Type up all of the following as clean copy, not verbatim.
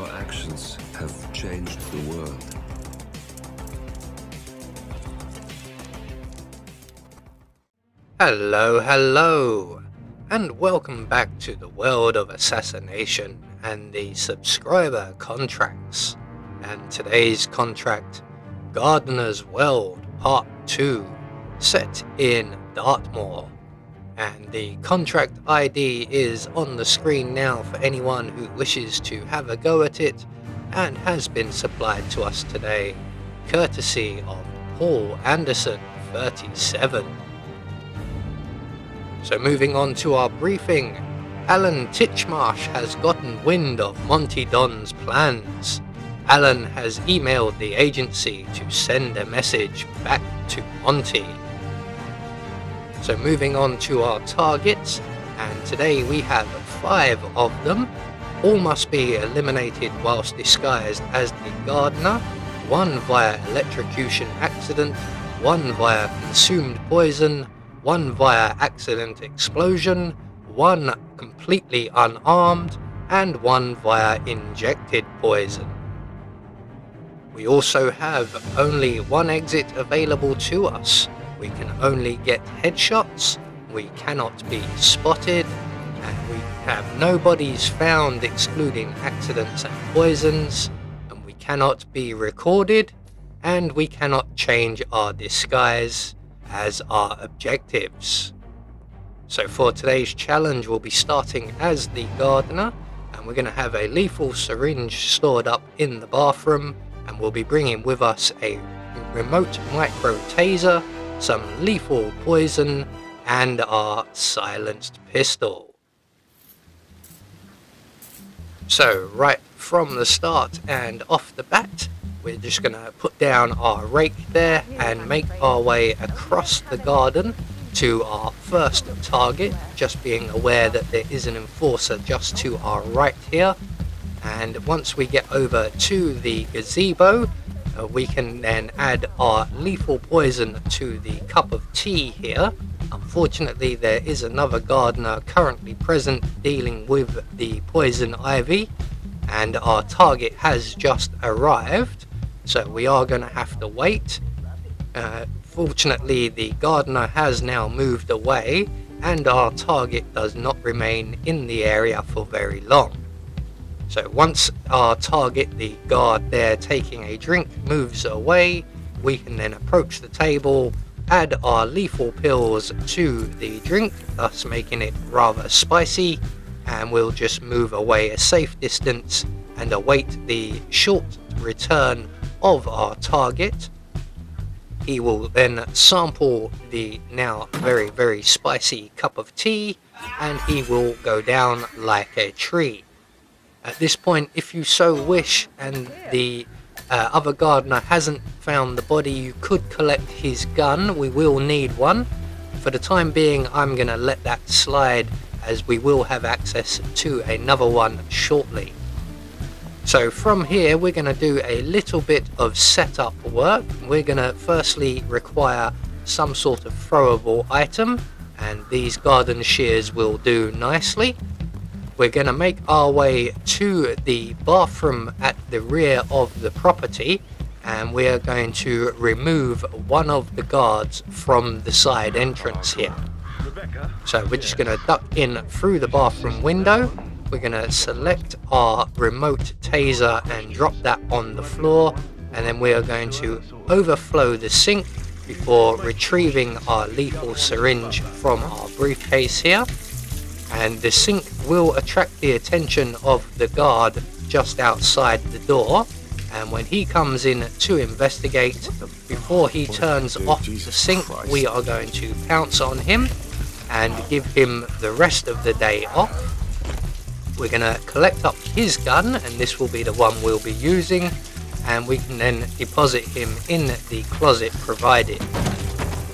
Your actions have changed the world. Hello, and welcome back to the world of assassination and the subscriber contracts. And today's contract, Gardener's World Part 2, set in Dartmoor. And the contract ID is on the screen now for anyone who wishes to have a go at it, and has been supplied to us today, courtesy of Paul Anderson 37. So moving on to our briefing, Alan Titchmarsh has gotten wind of Monty Don's plans. Alan has emailed the agency to send a message back to Monty. So moving on to our targets, and today we have 5 of them. All must be eliminated whilst disguised as the gardener, 1 via electrocution accident, 1 via consumed poison, 1 via accident explosion, 1 completely unarmed, and 1 via injected poison. We also have only 1 exit available to us. We can only get headshots, we cannot be spotted, and we have no bodies found excluding accidents and poisons, and we cannot be recorded, and we cannot change our disguise as our objectives. So for today's challenge, we'll be starting as the gardener, and we're going to have a lethal syringe stored up in the bathroom, and we'll be bringing with us a remote micro taser, some lethal poison, and our silenced pistol. So right from the start and off the bat, we're just going to put down our rake there and make our way across the garden to our first target, just being aware that there is an enforcer just to our right here. And once we get over to the gazebo, we can then add our lethal poison to the cup of tea here. Unfortunately, there is another gardener currently present dealing with the poison ivy, and our target has just arrived. So we are going to have to wait. Fortunately, the gardener has now moved away, and our target does not remain in the area for very long. So once our target, the guard there taking a drink, moves away, we can then approach the table, add our lethal pills to the drink, thus making it rather spicy, and we'll just move away a safe distance and await the short return of our target. He will then sample the now very spicy cup of tea, and he will go down like a tree. At this point, if you so wish and the other gardener hasn't found the body, you could collect his gun. We will need one. For the time being, I'm going to let that slide, as we will have access to another one shortly. So from here, we're going to do a little bit of setup work. We're going to firstly require some sort of throwable item, and these garden shears will do nicely. We're going to make our way to the bathroom at the rear of the property, and we are going to remove one of the guards from the side entrance here. So we're just going to duck in through the bathroom window. We're going to select our remote taser and drop that on the floor, and then we are going to overflow the sink before retrieving our lethal syringe from our briefcase here. And the sink will attract the attention of the guard just outside the door, and when he comes in to investigate, before he turns off the sink, we are going to pounce on him and give him the rest of the day off. We're going to collect up his gun, and this will be the one we'll be using, and we can then deposit him in the closet provided.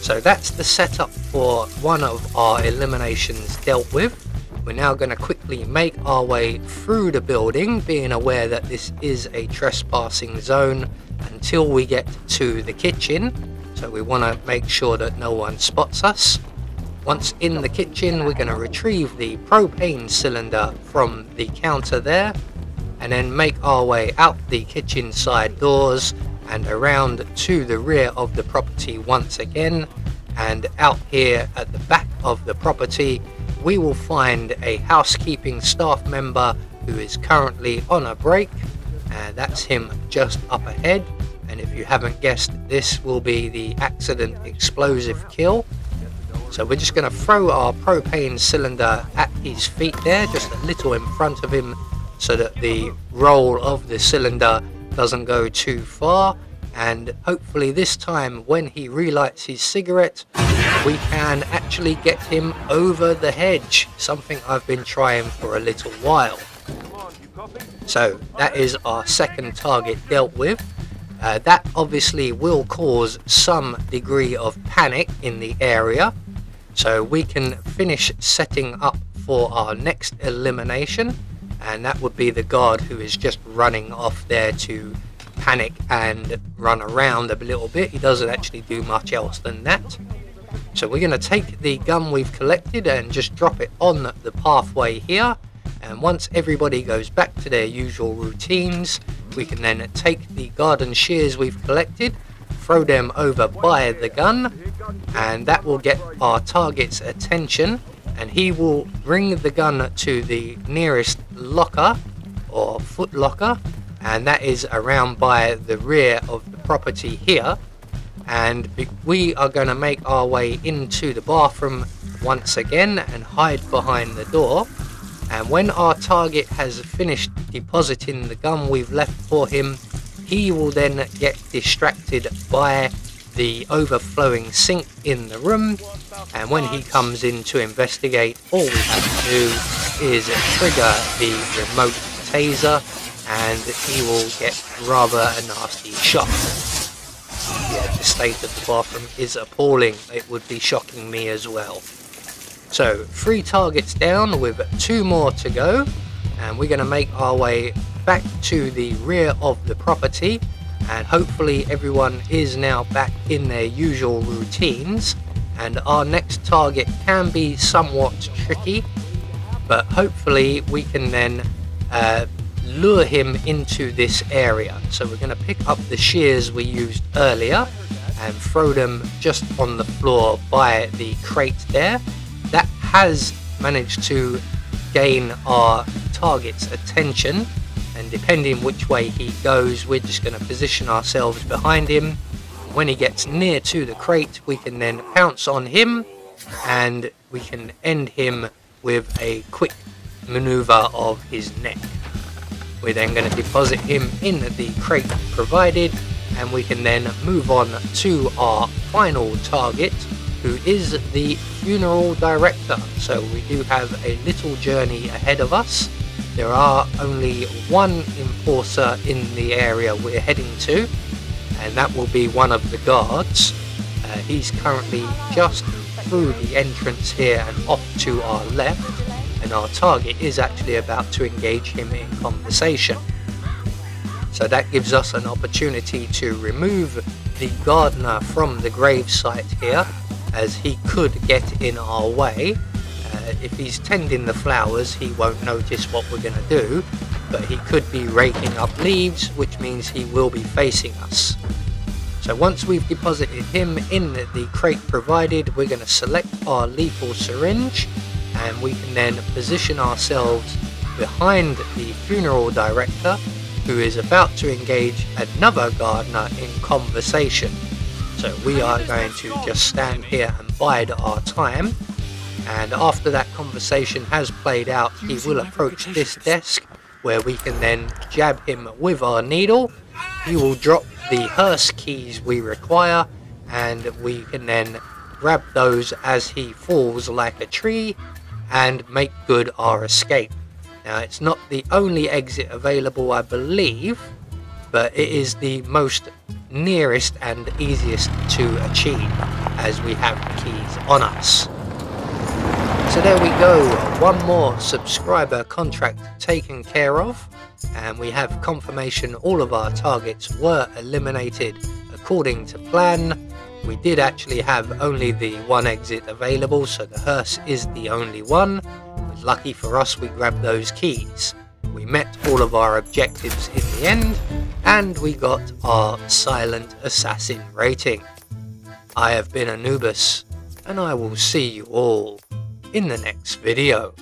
So that's the setup for one of our eliminations dealt with. We're now going to quickly make our way through the building, being aware that this is a trespassing zone, until we get to the kitchen. So we want to make sure that no one spots us. Once in the kitchen, we're going to retrieve the propane cylinder from the counter there, and then make our way out the kitchen side doors and around to the rear of the property once again. And out here at the back of the property, we will find a housekeeping staff member who is currently on a break, and that's him just up ahead. And if you haven't guessed, this will be the accident explosive kill. So we're just going to throw our propane cylinder at his feet there, just a little in front of him, so that the roll of the cylinder doesn't go too far. And hopefully this time when he relights his cigarette, we can actually get him over the hedge, something I've been trying for a little while. So that is our second target dealt with. That obviously will cause some degree of panic in the area, so we can finish setting up for our next elimination, and that would be the guard who is just running off there to panic and run around a little bit. He doesn't actually do much else than that. So we're going to take the gun we've collected and just drop it on the pathway here, and once everybody goes back to their usual routines, we can then take the garden shears we've collected, throw them over by the gun, and that will get our target's attention, and he will bring the gun to the nearest locker or foot locker, and that is around by the rear of the property here. And we are going to make our way into the bathroom once again and hide behind the door. And when our target has finished depositing the gun we've left for him, he will then get distracted by the overflowing sink in the room, and when he comes in to investigate, all we have to do is trigger the remote taser and he will get rather a nasty shock. Yeah, the state of the bathroom is appalling. It would be shocking me as well. So 3 targets down with 2 more to go, and we're going to make our way back to the rear of the property, and hopefully everyone is now back in their usual routines, and our next target can be somewhat tricky, but hopefully we can then lure him into this area. So we're going to pick up the shears we used earlier and throw them just on the floor by the crate there. That has managed to gain our target's attention, and depending which way he goes, we're just going to position ourselves behind him. When he gets near to the crate, we can then pounce on him and we can end him with a quick maneuver of his neck. We're then going to deposit him in the crate provided, and we can then move on to our final target, who is the funeral director. So we do have a little journey ahead of us. There are only 1 enforcer in the area we're heading to, and that will be one of the guards. He's currently just through the entrance here and off to our left, and our target is actually about to engage him in conversation. So that gives us an opportunity to remove the gardener from the gravesite here, as he could get in our way. If he's tending the flowers, he won't notice what we're going to do, but he could be raking up leaves, which means he will be facing us. So once we've deposited him in the crate provided, we're going to select our lethal syringe, and we can then position ourselves behind the funeral director, who is about to engage another gardener in conversation. So we are going to just stand here and bide our time, and after that conversation has played out, he will approach this desk where we can then jab him with our needle. He will drop the hearse keys we require, and we can then grab those as he falls like a tree and make good our escape. Now, it's not the only exit available, I believe, but it is the most nearest and easiest to achieve, as we have the keys on us. So there we go, 1 more subscriber contract taken care of, and we have confirmation all of our targets were eliminated according to plan. We did actually have only the 1 exit available, so the hearse is the only one. Lucky for us, we grabbed those keys. We met all of our objectives in the end, and we got our Silent Assassin rating. I have been Anubis, and I will see you all in the next video.